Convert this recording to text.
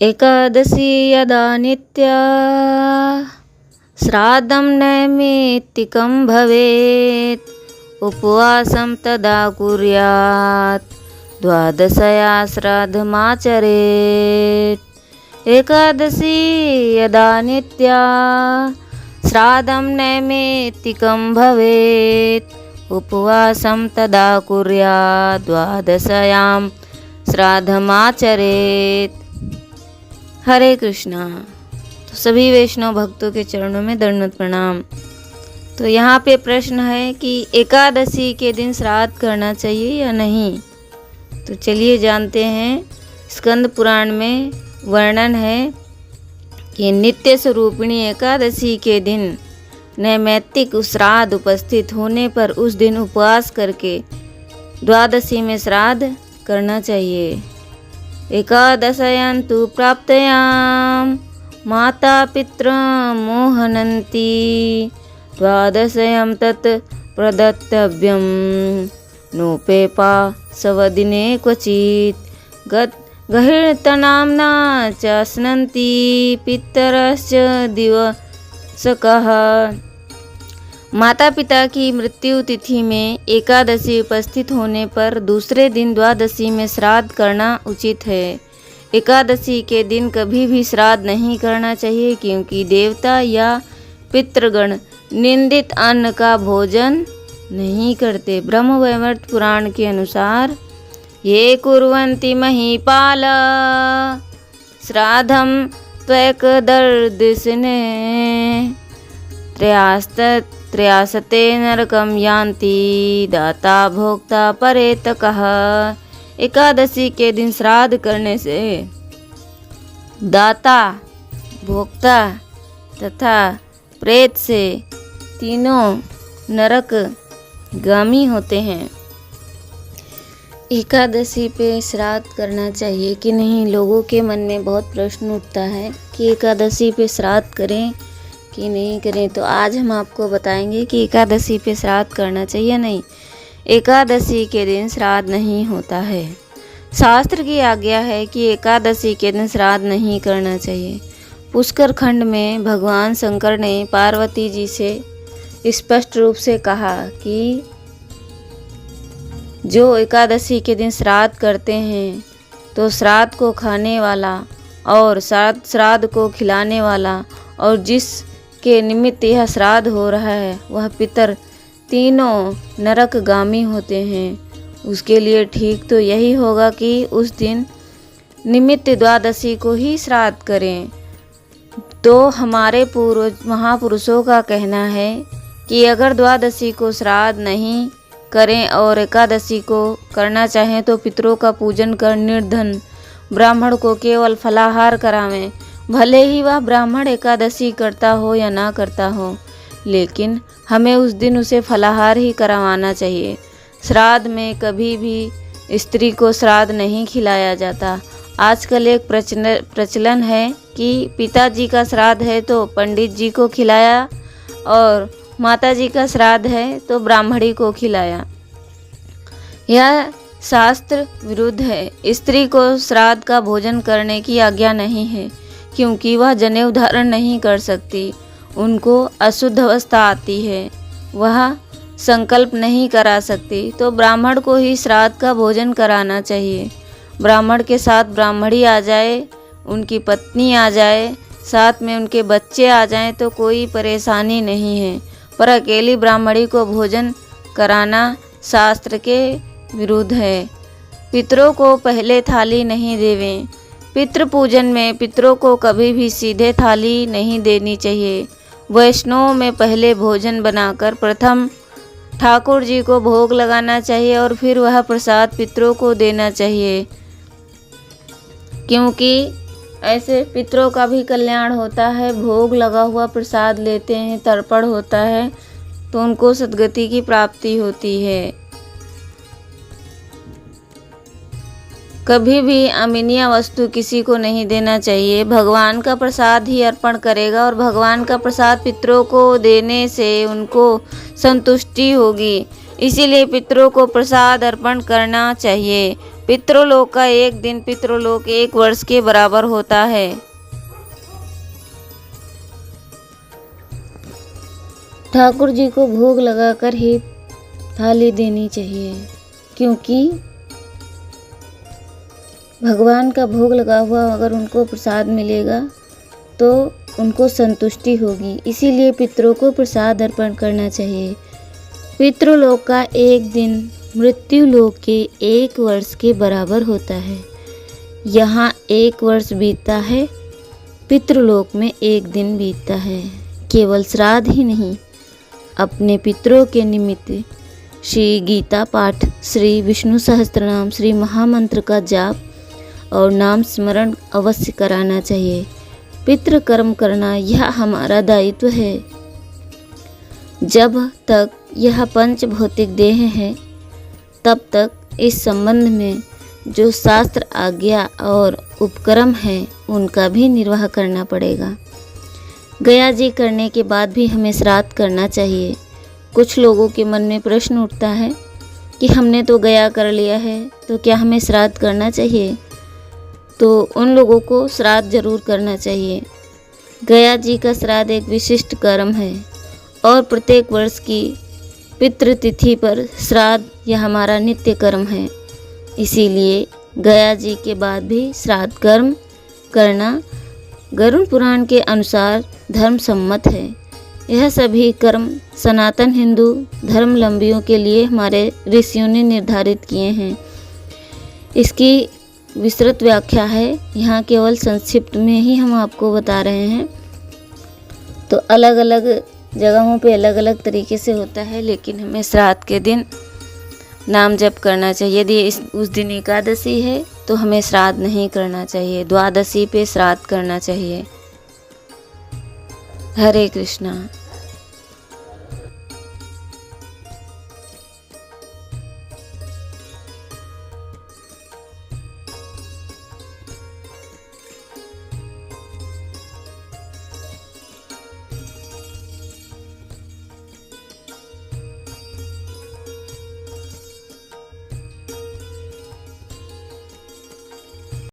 एकादशी यदा नित्या श्राद्धं नैमित्तिकं भवेत् उपवासं तदा कुर्यात् द्वादशया श्राद्धमाचरेत्। एकादशी यदा नित्या श्राद्धं नैमित्तिकं भवेत् उपवासं तदा कुर्यात् द्वादशयां श्राद्धमाचरेत्। हरे कृष्णा। तो सभी वैष्णव भक्तों के चरणों में दंडवत प्रणाम। तो यहाँ पे प्रश्न है कि एकादशी के दिन श्राद्ध करना चाहिए या नहीं। तो चलिए जानते हैं। स्कंद पुराण में वर्णन है कि नित्य स्वरूपिणी एकादशी के दिन नैमित्तिक श्राद्ध उपस्थित होने पर उस दिन उपवास करके द्वादशी में श्राद्ध करना चाहिए। एकादशयं तु प्राप्तयां माता पितरं मोहनन्ति द्वादशयं तत् प्रदत्तव्यं नोपेपासवदिने क्वचित् गहिर्तनाम्ना च स्नन्ति पितरश्च दिवसकः। माता पिता की मृत्यु तिथि में एकादशी उपस्थित होने पर दूसरे दिन द्वादशी में श्राद्ध करना उचित है। एकादशी के दिन कभी भी श्राद्ध नहीं करना चाहिए क्योंकि देवता या पितृगण निंदित अन्न का भोजन नहीं करते। ब्रह्म वैवर्त पुराण के अनुसार ये कुर्वन्ति महीपाल श्राद्धं त्वैकदर्दिशिने त्रयास्ते नरकं यान्ति दाता भोक्ता परेतकः। एकादशी के दिन श्राद्ध करने से दाता, भोक्ता तथा प्रेत से तीनों नरक गामी होते हैं। एकादशी पे श्राद्ध करना चाहिए कि नहीं। लोगों के मन में बहुत प्रश्न उठता है कि एकादशी पे श्राद्ध करें कि नहीं करें। तो आज हम आपको बताएंगे कि एकादशी पे श्राद्ध करना चाहिए या नहीं। एकादशी के दिन श्राद्ध नहीं होता है। शास्त्र की आज्ञा है कि एकादशी के दिन श्राद्ध नहीं करना चाहिए। पुष्कर खंड में भगवान शंकर ने पार्वती जी से स्पष्ट रूप से कहा कि जो एकादशी के दिन श्राद्ध करते हैं तो श्राद्ध को खाने वाला और श्राद्ध को खिलाने वाला और जिस के निमित्त यह श्राद्ध हो रहा है वह पितर तीनों नरकगामी होते हैं। उसके लिए ठीक तो यही होगा कि उस दिन निमित्त द्वादशी को ही श्राद्ध करें। तो हमारे पूर्व महापुरुषों का कहना है कि अगर द्वादशी को श्राद्ध नहीं करें और एकादशी को करना चाहें तो पितरों का पूजन कर निर्धन ब्राह्मण को केवल फलाहार करावें। भले ही वह ब्राह्मण एकादशी करता हो या ना करता हो, लेकिन हमें उस दिन उसे फलाहार ही करवाना चाहिए। श्राद्ध में कभी भी स्त्री को श्राद्ध नहीं खिलाया जाता। आजकल एक प्रचलन है कि पिताजी का श्राद्ध है तो पंडित जी को खिलाया और माताजी का श्राद्ध है तो ब्राह्मणी को खिलाया। यह शास्त्र विरुद्ध है। स्त्री को श्राद्ध का भोजन करने की आज्ञा नहीं है क्योंकि वह जनेऊ धारण नहीं कर सकती। उनको अशुद्ध अवस्था आती है, वह संकल्प नहीं करा सकती। तो ब्राह्मण को ही श्राद्ध का भोजन कराना चाहिए। ब्राह्मण के साथ ब्राह्मणी आ जाए, उनकी पत्नी आ जाए, साथ में उनके बच्चे आ जाएं तो कोई परेशानी नहीं है। पर अकेली ब्राह्मणी को भोजन कराना शास्त्र के विरुद्ध है। पितरों को पहले थाली नहीं देवें। पितृ पूजन में पितरों को कभी भी सीधे थाली नहीं देनी चाहिए। वैष्णव में पहले भोजन बनाकर प्रथम ठाकुर जी को भोग लगाना चाहिए और फिर वह प्रसाद पितरों को देना चाहिए, क्योंकि ऐसे पितरों का भी कल्याण होता है। भोग लगा हुआ प्रसाद लेते हैं, तर्पण होता है तो उनको सद्गति की प्राप्ति होती है। कभी भी अमीनिया वस्तु किसी को नहीं देना चाहिए। भगवान का प्रसाद ही अर्पण करेगा और भगवान का प्रसाद पितरों को देने से उनको संतुष्टि होगी। इसीलिए पितरों को प्रसाद अर्पण करना चाहिए। पितृलोक का एक दिन पितृलोक 1 वर्ष के बराबर होता है। ठाकुर जी को भोग लगाकर ही थाली देनी चाहिए, क्योंकि भगवान का भोग लगा हुआ अगर उनको प्रसाद मिलेगा तो उनको संतुष्टि होगी। इसीलिए पितरों को प्रसाद अर्पण करना चाहिए। पितृलोक का एक दिन मृत्यु लोक के 1 वर्ष के बराबर होता है। यहाँ 1 वर्ष बीतता है, पितृलोक में 1 दिन बीतता है। केवल श्राद्ध ही नहीं, अपने पितरों के निमित्त श्री गीता पाठ, श्री विष्णु सहस्त्रनाम, श्री महामंत्र का जाप और नाम स्मरण अवश्य कराना चाहिए। पितृ कर्म करना यह हमारा दायित्व है। जब तक यह पंच भौतिक देह है तब तक इस संबंध में जो शास्त्र आज्ञा और उपक्रम है उनका भी निर्वाह करना पड़ेगा। गया जी करने के बाद भी हमें श्राद्ध करना चाहिए। कुछ लोगों के मन में प्रश्न उठता है कि हमने तो गया कर लिया है तो क्या हमें श्राद्ध करना चाहिए? तो उन लोगों को श्राद्ध जरूर करना चाहिए। गया जी का श्राद्ध एक विशिष्ट कर्म है और प्रत्येक वर्ष की पितृतिथि पर श्राद्ध यह हमारा नित्य कर्म है। इसीलिए गया जी के बाद भी श्राद्ध कर्म करना गरुड़ पुराण के अनुसार धर्म सम्मत है। यह सभी कर्म सनातन हिंदू धर्मावलंबियों के लिए हमारे ऋषियों ने निर्धारित किए हैं। इसकी विस्तृत व्याख्या है, यहाँ केवल संक्षिप्त में ही हम आपको बता रहे हैं। तो अलग अलग जगहों पे अलग अलग तरीके से होता है, लेकिन हमें श्राद्ध के दिन नाम जप करना चाहिए। यदि उस दिन एकादशी है तो हमें श्राद्ध नहीं करना चाहिए, द्वादशी पे श्राद्ध करना चाहिए। हरे कृष्णा।